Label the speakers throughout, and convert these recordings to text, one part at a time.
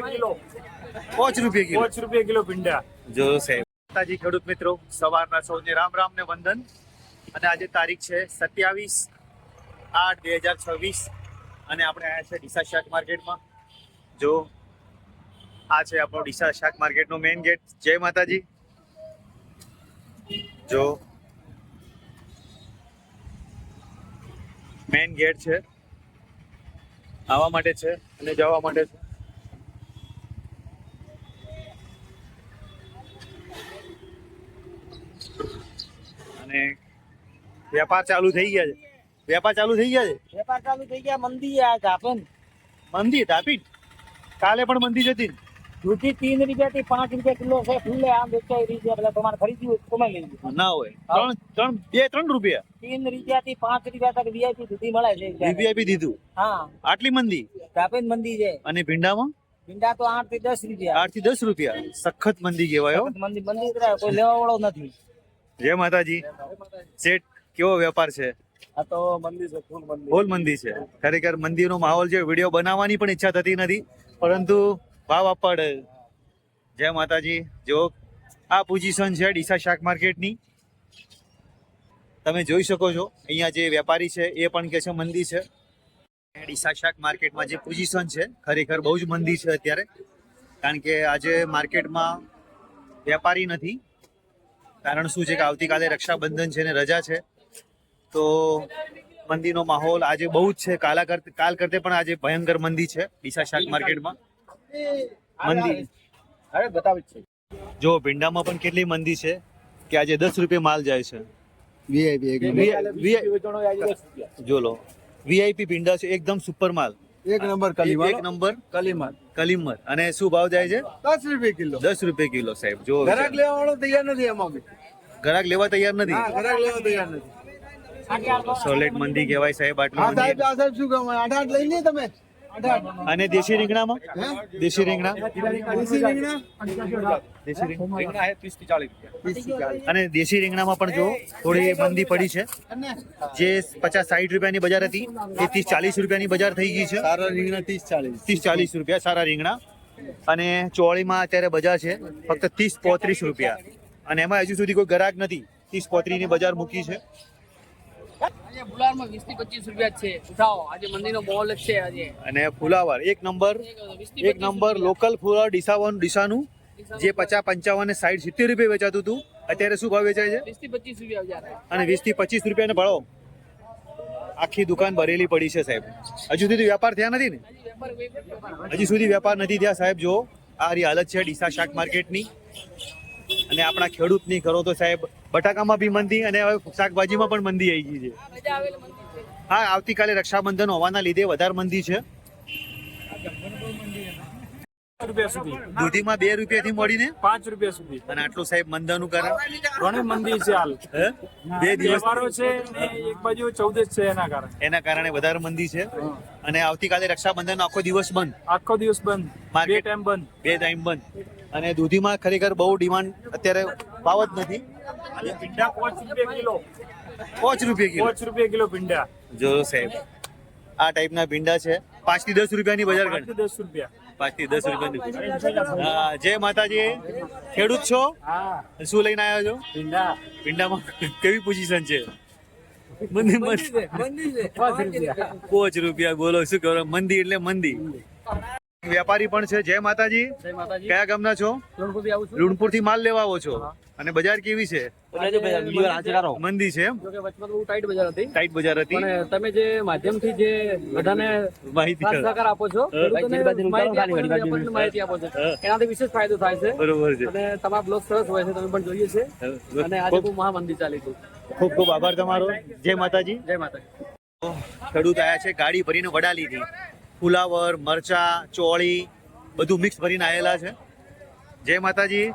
Speaker 1: રૂપિયા કિલો.
Speaker 2: 5 રૂપિયા કિલો.
Speaker 1: 5 રૂપિયા કિલો ભીંડા.
Speaker 2: જો સાહેબ માતાજી ખેડૂત મિત્રો, સવારના સૌને રામ રામ ને વંદન. અને આજે તારીખ છે 27/8/2026 અને આપણે આવ્યા છે ડીસા શાક માર્કેટમાં. જો આ છે આપણો ડીસા શાક માર્કેટનો મેઇન ગેટ. જય માતાજી. જો મેઇન ગેટ છે, આવવા માટે છે અને જવા માટે છે. અને વેપાર ચાલુ થઈ ગયા છે. વેપાર ચાલુ થઈ ગયા છે.
Speaker 3: વેપાર ચાલુ થઈ ગયા. મંદી આ ધાપન
Speaker 2: મંદી તાપી કાલે પણ મંદી જ હતી.
Speaker 3: દૂધી 3 રૂપિયા થી 5 રૂપિયા કિલો છે. ફૂલે આમ વેચાઈ રહી છે. એટલે તમારે ખરીદવું હોય તો તમે લઈ લો.
Speaker 2: ના હોય 3 રૂપિયા
Speaker 3: 3 રૂપિયા થી 5 રૂપિયા તક વીઆઈપી દૂધી મળે છે.
Speaker 2: વીવીઆઈપી દીધું.
Speaker 3: હા,
Speaker 2: આટલી મંદી.
Speaker 3: ધાપન મંદી છે.
Speaker 2: અને ભીંડામાં
Speaker 3: ભીંડા તો 8 થી 10 રૂપિયા.
Speaker 2: 8 થી 10 રૂપિયા. સખત મંદી કહેવાય.
Speaker 3: મંદી મંદી કોઈ લેવા વાળો નથી.
Speaker 2: જય માતાજી. શેઠ કેવો વેપાર છે?
Speaker 1: આ તો મંદી છે,
Speaker 2: ફૂલ મંદી છે. ખરેખર મંદીનો માહોલ છે. વિડીયો બનાવવાની પણ ઈચ્છા થતી નથી, પરંતુ ભાવ આપવા પડે. જય માતાજી. જો આ પોઝિશન છે ડીસા શાક માર્કેટની. તમે જોઈ શકો છો અહીંયા જે વેપારી છે એ પણ કે છે મંદી છે. ડીસા શાક માર્કેટમાં જે પોઝિશન છે ખરેખર બહુ જ મંદી છે અત્યારે. કારણ કે આજે માર્કેટમાં વેપારી નથી. કારણ શું છે કે આવતીકાલે રક્ષાબંધન છે ને રજા છે, તો મંદીનો માહોલ આજે બહુ જ છે. કાલ કરતે પણ આજે ભયંકર મંદી છે ડીસા શાક માર્કેટમાં. મંદી
Speaker 1: હવે બતાવી છે.
Speaker 2: જો ભીંડામાં પણ કેટલી મંદી છે કે આજે 10 રૂપિયા માલ જાય છે. જો લો વીઆઈપી ભીંડા છે, એકદમ સુપર માલ,
Speaker 1: એક નંબર
Speaker 2: એક નંબર
Speaker 1: કલીમર.
Speaker 2: કલીમર. અને શું ભાવ જાય છે?
Speaker 1: 10 રૂપિયા કિલો.
Speaker 2: 10 રૂપિયા કિલો સાહેબ. જો
Speaker 1: ગ્રાહક લેવા વાળો તૈયાર નથી એમાં બી.
Speaker 2: ગ્રાહક લેવા તૈયાર નથી.
Speaker 1: હા, ગ્રાહક લેવા તૈયાર નથી.
Speaker 2: સોલેટ મંદી કહેવાય સાહેબ આટલું
Speaker 1: આ
Speaker 2: મંદી.
Speaker 1: સાહેબ શું કહો? 8 લઈ લે તમે. 8
Speaker 2: અને દેશી રીંગણામાં? દેશી રીંગણા
Speaker 1: દેશી રીંગણા
Speaker 2: દેશી રીંગણા
Speaker 1: રીંગણા હે 30 થી 40 રૂપિયા.
Speaker 2: અને દેશી રીંગણામાં પણ જો થોડી મંદી પડી છે. જે 50-60 રૂપિયાની બજાર હતી એ 30-40 રૂપિયાની બજાર થઈ ગઈ છે.
Speaker 1: સારા રીંગણા 30-40
Speaker 2: રૂપિયા સારા રીંગણા. અને ચોળીમાં અત્યારે બજાર છે ફક્ત 30-35 રૂપિયા. અને એમાં હજુ સુધી કોઈ ગ્રાહક નથી. 30-35 ની બજાર મૂકી છે.
Speaker 4: આજે ફુલાવરમાં 20 થી 25 રૂપિયા છે. ઉઠાવો, આજે મંદીનો મોલ જ છે આજે.
Speaker 2: અને ફુલાવર એક નંબર લોકલ ફુલાવર ડીસાનું જે 50, 55 ને 60, 70 રૂપિયા વેચાતું હતું, અત્યારે શું ભાવ વેચાય છે?
Speaker 4: 20 થી 25 રૂપિયા બજાર.
Speaker 2: અને 20 થી 25 રૂપિયાને ભાડો. આખી દુકાન ભરેલી પડી છે સાહેબ. હજુ સુધી વેપાર થયા નથી ને? હજી સુધી વેપાર નથી થયા સાહેબ. જો આ રી હાલત છે ડીસા શાક માર્કેટની. અને આપણા ખેડૂતની કરો તો સાહેબ બટાકામાં બી મંદી અને હવે શાકભાજીમાં પણ મંદી આવી ગઈ છે. હા, આવતીકાલે રક્ષાબંધન હોવાના લીધે વધારે મંદી છે.
Speaker 1: રૂપિયા સુધી.
Speaker 2: દૂધીમાં 2 રૂપિયાથી મળીને
Speaker 1: 5 રૂપિયા સુધી.
Speaker 2: અને આટલું સાહેબ મંદાનું કારણ
Speaker 1: ઘણી મંદી છે હાલ.
Speaker 2: બે દિવસ
Speaker 1: તહેવારો છે ને એક બાજુ 14 છે એના કારણે.
Speaker 2: એના કારણે વધારે મંદી છે. અને આવતીકાલે રક્ષાબંધન આખો દિવસ બંધ.
Speaker 1: આખો દિવસ બંધ.
Speaker 2: Market.
Speaker 1: 2 ટાઈમ બંધ.
Speaker 2: 2 ટાઈમ બંધ. અને દૂધીમાં ખરેખર બહુ ડિમાન્ડ અત્યારે ભાવ જ નથી.
Speaker 1: ભીંડા 5 રૂપિયા કિલો.
Speaker 2: 5 રૂપિયા કિલો.
Speaker 1: 5 રૂપિયા કિલો ભીંડા.
Speaker 2: જો સાહેબ આ ટાઈપના ભીંડા છે. 5 થી 10 રૂપિયાની બજાર
Speaker 1: 5
Speaker 2: ગણી.
Speaker 1: થી 10 રૂપિયા.
Speaker 2: 5 થી 10 રૂપિયાની. હા, જય માતાજી. ખેડૂત છો?
Speaker 1: હા,
Speaker 2: શું લઈને આવ્યા છો?
Speaker 1: ભીંડા.
Speaker 2: ભીંડામાં કેવી પોઝિશન છે? મંદી.
Speaker 1: 5 રૂપિયા.
Speaker 2: 5 રૂપિયા બોલો, શું કરો? મંદી એટલે મંદી. વેપારી પણ છે. જય માતાજી.
Speaker 4: જય માતાજી.
Speaker 2: કયા ગામના છો?
Speaker 4: લૂણપુરથી આવું છું.
Speaker 2: લુણપુર થી માલ લેવા આવો છો. અને બજાર કેવી છે? મંદી છે એમ?
Speaker 4: જો કે વચમાં બહુ ટાઈટ બજાર હતી.
Speaker 2: ટાઈટ બજાર હતી.
Speaker 4: પણ તમે જે માધ્યમથી જે બધાને
Speaker 2: માહિતી
Speaker 4: સાથ સહકાર આપો છો, ખેડૂતોને માહિતી આપો છો, વેપારીને માહિતી આપો છો, એનાથી વિશેષ ફાયદો થાય છે.
Speaker 2: બરોબર છે.
Speaker 4: અને તમારા બ્લોગ સરસ હોય છે, તમે પણ જોઈએ છે. અને આજે બહુ મહામંદી ચાલી છે.
Speaker 2: ખૂબ ખૂબ આભાર તમારો. જય માતાજી.
Speaker 4: જય માતાજી.
Speaker 2: ખેડૂત આયા છે ગાડી ભરીને વડા લીધી. ફુલાવર, મરચા, ચોળી બધું મિક્સ ભરીને આવેલા છે. જય માતાજી.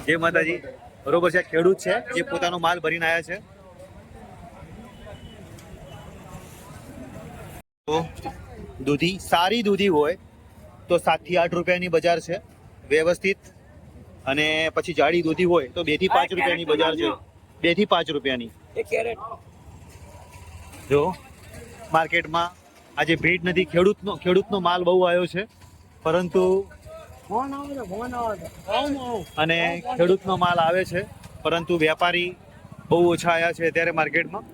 Speaker 2: જય માતાજી. બરોબર છે. ખેડૂત છે જે પોતાનો માલ ભરીને આવ્યા છે. તો દૂધી સારી દૂધી હોય તો 7 થી 8 રૂપિયાની બજાર છે વ્યવસ્થિત. અને પછી જાડી દૂધી હોય તો 2 થી 5 રૂપિયાની બજાર છે. 2 થી 5 રૂપિયાની. જો માર્કેટમાં આજે ભીડ નથી. ખેડૂતનો માલ બહુ આવ્યો છે. પરંતુ અને ખેડૂતનો માલ આવે છે, પરંતુ વેપારી બહુ ઓછા આવ્યા છે અત્યારે માર્કેટમાં.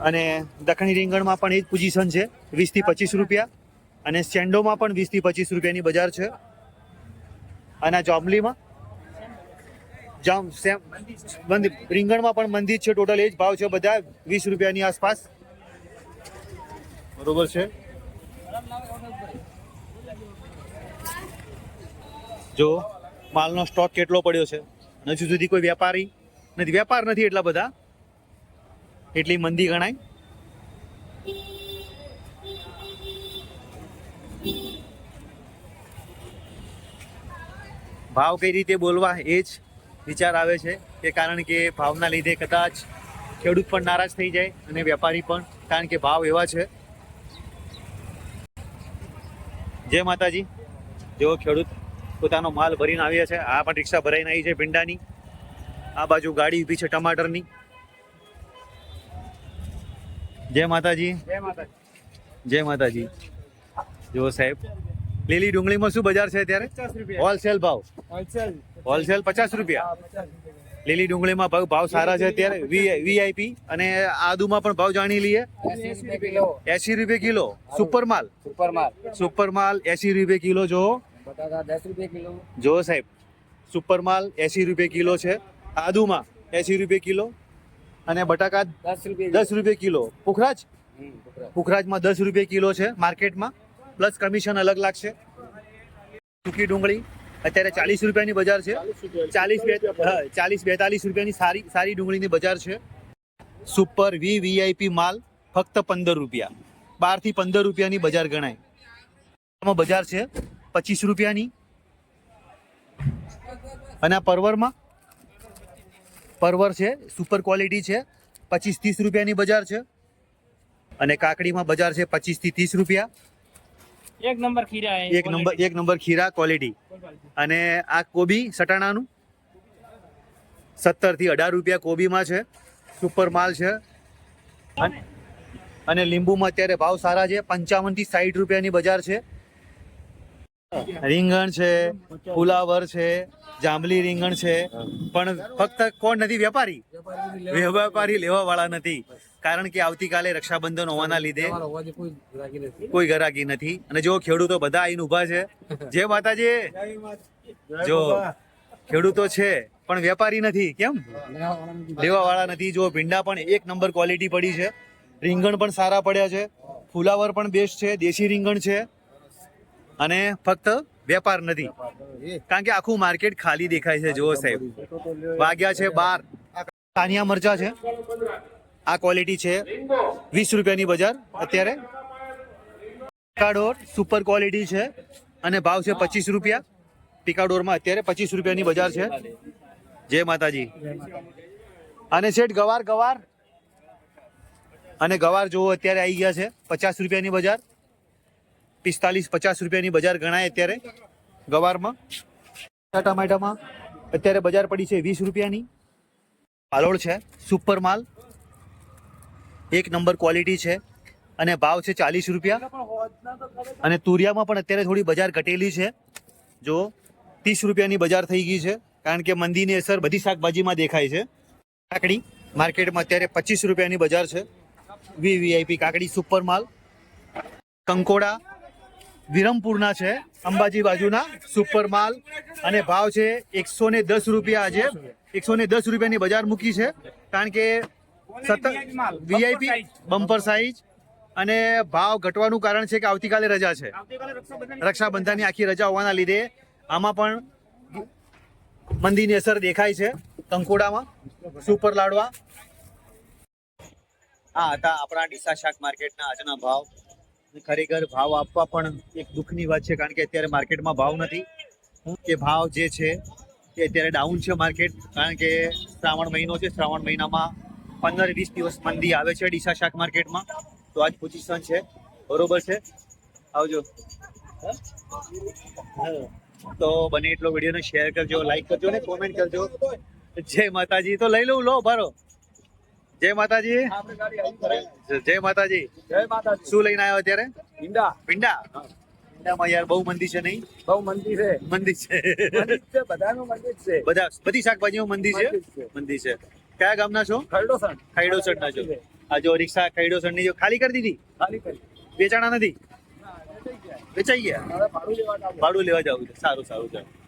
Speaker 2: અને દખણી રીંગણમાં પણ એ જ પોઝિશન છે, 20 થી 25 રૂપિયા. અને સેન્ડોમાં પણ 20 થી 25 રૂપિયાની બજાર છે. અને જાંબલીમાં રીંગણમાં પણ મંદી છે. ટોટલ એ જ ભાવ છે બધા, 20 રૂપિયાની આસપાસ. બરોબર છે. જો માલનો સ્ટોક કેટલો પડ્યો છે. હજુ સુધી કોઈ વેપારી નથી, વેપાર નથી એટલા બધા, એટલી મંદી ગણાય. ભાવ કઈ રીતે બોલવા એ જ વિચાર આવે છે, કે કારણ કે ભાવના લીધે કદાચ ખેડૂત પણ નારાજ થઈ જાય અને વેપારી પણ, કારણ કે ભાવ એવા છે. જય માતાજી. જેવો ખેડૂત પોતાનો માલ ભરીને આવ્યા છે. આ પણ રિક્ષા ભરાઈને આવી છે ભીંડાની. આ બાજુ ગાડી ઊભી છે ટમાટરની. જય માતાજી. જય માતાજી. જો સાહેબ, લીલી ડુંગળીમાં શું બજાર છે અત્યારે? હોલસેલ ભાવ, હોલસેલ 50 રૂપિયા. લીલી ડુંગળીમાં ભાવ સારા છે અત્યારે, વીઆઈપી. અને આદુમાં પણ ભાવ જાણી લઈએ. 80 રૂપિયા કિલો. સુપર માલ, સુપર માલ 80 રૂપિયા કિલો. જો
Speaker 3: બટાકા 10 રૂપિયા કિલો.
Speaker 2: જો સાહેબ, સુપર માલ 80 રૂપિયા કિલો છે. આદુમાં 80 રૂપિયા કિલો. અને બટાકા 10 રૂપિયા કિલો. પુખરાજ, પુખરાજમાં 10 રૂપિયા કિલો છે માર્કેટમાં, પ્લસ કમિશન અલગ લાગશે. સૂકી ડુંગળી અત્યારે 40 રૂપિયાની બજાર છે. 40-42 રૂપિયાની સારી ડુંગળીની બજાર છે. સુપર વીઆઈપી માલ ફક્ત 15 રૂપિયા, 12 થી 15 રૂપિયાની બજાર ગણાય. આમાં બજાર છે 25 રૂપિયાની. અને આ પરવર છે, સુપર ક્વોલિટી છે, 25-30 રૂપિયાની બજાર છે. અને કાકડીમાં બજાર છે 25 થી 30 રૂપિયા.
Speaker 3: એક નંબર ખીરા
Speaker 2: એક નંબર ખીરા ક્વોલિટી. અને આ કોબી સટાણાનું 17 થી 18 રૂપિયા કોબીમાં છે. સુપર માલ છે. અને લીંબુમાં અત્યારે ભાવ સારા છે, 55 થી 60 રૂપિયાની બજાર છે. રીંગણ છે, ફુલાવર છે, જાંબલી રીંગણ છે. પણ ફક્ત કોણ નથી? વેપારી. વેપારી લેવા વાળા નથી, કારણ કે આવતીકાલે રક્ષાબંધન હોવાના લીધે કોઈ ગરાગી નથી. અને જો ખેડૂતો બધા આવીને ઉભા છે. જે માતાજી. જો ખેડૂતો છે પણ વેપારી નથી. કેમ? લેવા વાળા નથી. જો ભીંડા પણ એક નંબર ક્વોલિટી પડી છે. રીંગણ પણ સારા પડ્યા છે. ફુલાવર પણ બેસ્ટ છે. દેશી રીંગણ છે. અને ફક્ત વેપાર નથી, કારણ કે આખું માર્કેટ ખાલી દેખાય છે. જુઓ સાહેબ, વાગ્યા છે 12. સાનિયા મરચા છે, આ ક્વોલિટી છે, 20 રૂપિયાની બજાર અત્યારે. પિકાડોર સુપર ક્વોલિટી છે અને ભાવ છે 25 રૂપિયા. પિકાડોરમાં અત્યારે 25 રૂપિયાની બજાર છે. જય માતાજી. અને શેઠ ગવાર અને ગવાર જોવો અત્યારે આવી ગયા છે 50 રૂપિયાની બજાર. 45-50 રૂપિયાની બજાર ગણાય અત્યારે ગવારમાં. ટમાટામાં અત્યારે બજાર પડી છે 20 રૂપિયાની. પાલોડ છે, સુપર માલ, એક નંબર ક્વોલિટી છે અને ભાવ છે 40 રૂપિયા. અને તુરિયામાં પણ અત્યારે થોડી બજાર ઘટેલી છે. જો 30 રૂપિયાની બજાર થઈ ગઈ છે, કારણ કે મંદીની અસર બધી શાકભાજીમાં દેખાય છે. કાકડી માર્કેટમાં અત્યારે 25 રૂપિયાની બજાર છે. વીઆઈપી કાકડી સુપર માલ. કંકોડા વિરમપુરના છે, અંબાજી બાજુના, સુપર માલ. અને ભાવ છે 110 રૂપિયા. આજે 110 રૂપિયાની બજાર મૂકી છે, કારણ કે વીઆઈપી બમ્પર સાઈઝ. અને ભાવ ઘટવાનું કારણ છે કે આવતીકાલે રજા છે, રક્ષાબંધનની આખી રજા હોવાના લીધે આમાં પણ મંદીની અસર દેખાય છે. કંકોડામાં સુપર લાડવા. આ હતા આપણા ડીસા શાક માર્કેટના આજના ભાવ. ખરેખર ભાવ આપવા પણ એક દુઃખની વાત છે, કારણ કે અત્યારે માર્કેટમાં ભાવ નથી. કે ભાવ જે છે એ અત્યારે ડાઉન છે માર્કેટ, કારણ કે શ્રાવણ મહિનો છે. શ્રાવણ મહિનામાં 15-20 દિવસ મંદી આવે છે ડીસા શાક માર્કેટમાં. તો આજ પોઝિશન છે. બરોબર છે. આવજો. તો બને એટલો વિડીયોને શેર કરજો, લાઈક કરજો ને કોમેન્ટ કરજો. જય માતાજી. તો લઈ લઉં, લો ભરો. જય માતાજી.
Speaker 1: આપણે ગાડી આવી કરે.
Speaker 2: જય માતાજી.
Speaker 1: જય માતાજી.
Speaker 2: શું લઈને આવ્યો અત્યારે?
Speaker 1: ભીંડા
Speaker 2: ભીંડા. ભીંડામાં યાર બહુ મંદી છે નહીં?
Speaker 1: બહુ મંદી છે.
Speaker 2: મંદી છે.
Speaker 1: મંદી જ છે, બધાનું મંદી જ છે.
Speaker 2: બધી શાકભાજીઓ મંદી છે.
Speaker 1: મંદી જ છે.
Speaker 2: મંદી છે. કયા ગામના છો?
Speaker 1: ખરડોસણ.
Speaker 2: ખૈડોસણ ના છો. આ જો રિક્ષા ખૈડોસણ ની જો ખાલી કરી દીધી,
Speaker 1: ખાલી કરી.
Speaker 2: વેચાણા નથી,
Speaker 1: ના, વેચાઈ ગયા.
Speaker 2: વેચાઈ ગયા.
Speaker 1: હવે ભાડું લેવા જાવ.
Speaker 2: ભાડું લેવા જવું છે. સારું સારું ચાલો.